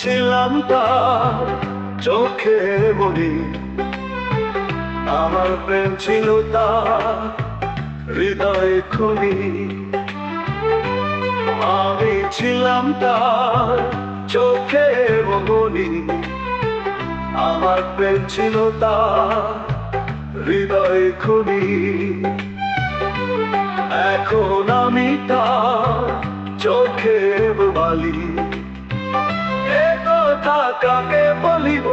ছিলাম তার চোখে মনি, আমার প্রেম ছিল তার হৃদয় খুনি। আমি ছিলাম তার চোখে মনি, আমার প্রেম ছিল তার হৃদয় খুনি। এখন আমি তার চোখে বালি, এ কথা কাকে বলিব,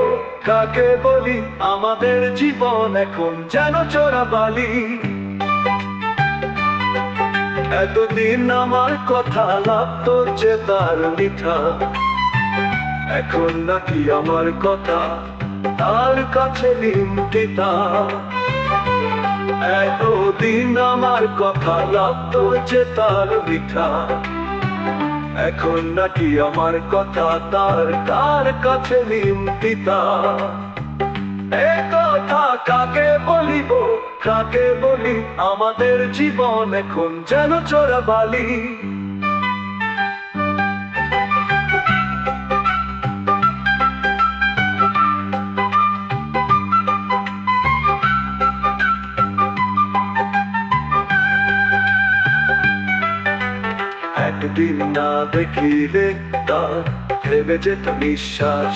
কাকে বলি? আমাদের জীবন এখন যেন চোরাবালি। এতদিন আমার কথা লাগতো যে তার মিঠা, এখন নাকি আমার কথা তার কাছে নিমতিতা। এতদিন আমার কথা লাগতো যে তার মিঠা, এখন নাকি আমার কথা তার কাছে নিমতিতা। এ কথা কাকে বলিব, কাকে বলি? আমাদের জীবন এখন যেন চোরাবালি। একদিন না দেখিলে তার থেমে যেত নিঃশ্বাস,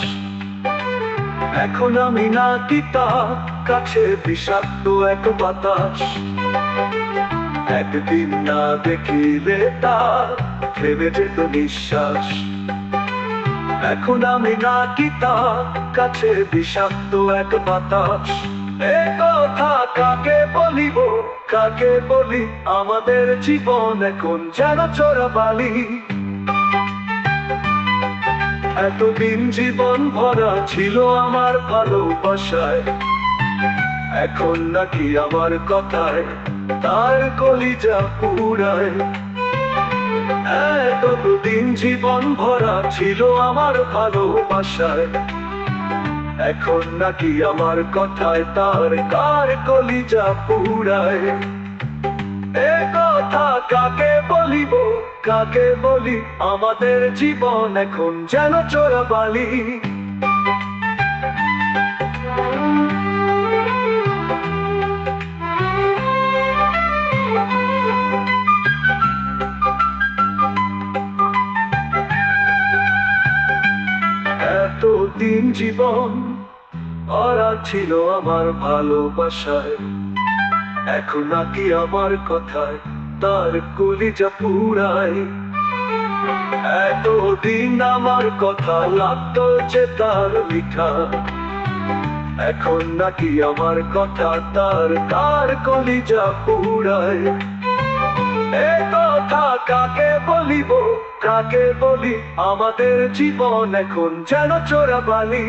এখন আমি নাকি তার কাছে বিষাক্ত এক বাতাস। একদিন না দেখিলে তার থেমে যেত নিঃশ্বাস, এখন আমি নাকি তার কাছে বিষাক্ত এক বাতাস। এ কথা কাকে বলিব, কাকে বলি? আমাদের জীবন এখন যেন চোরাবালি। এতদিন জীবন ভরা ছিল আমার ভালোবাসায়, এখন নাকি আমার কথায় তার কলিজা পুরায়। এতদিন জীবন ভরা ছিল আমার ভালোবাসায়, এখন নাকি আমার কথায় তার কলিজা পুরায়। এ কথা কাকে বলিব, কাকে বলি? আমাদের জীবন এখন যেন চোরাবালি। এতদিন জীবন ভরা ছিল আমার ভালোবাসায়, এখন নাকি আমার কথায় তার কলিজা পুরায়। এতদিন আমার কথা লাগতো যে তার লিখা, এখন নাকি আমার কথা তার কলিজা পুরায়। এ কথা কাকে বলিব, কাকে বলি? আমাদের জীবন এখন যেন চোরাবালি।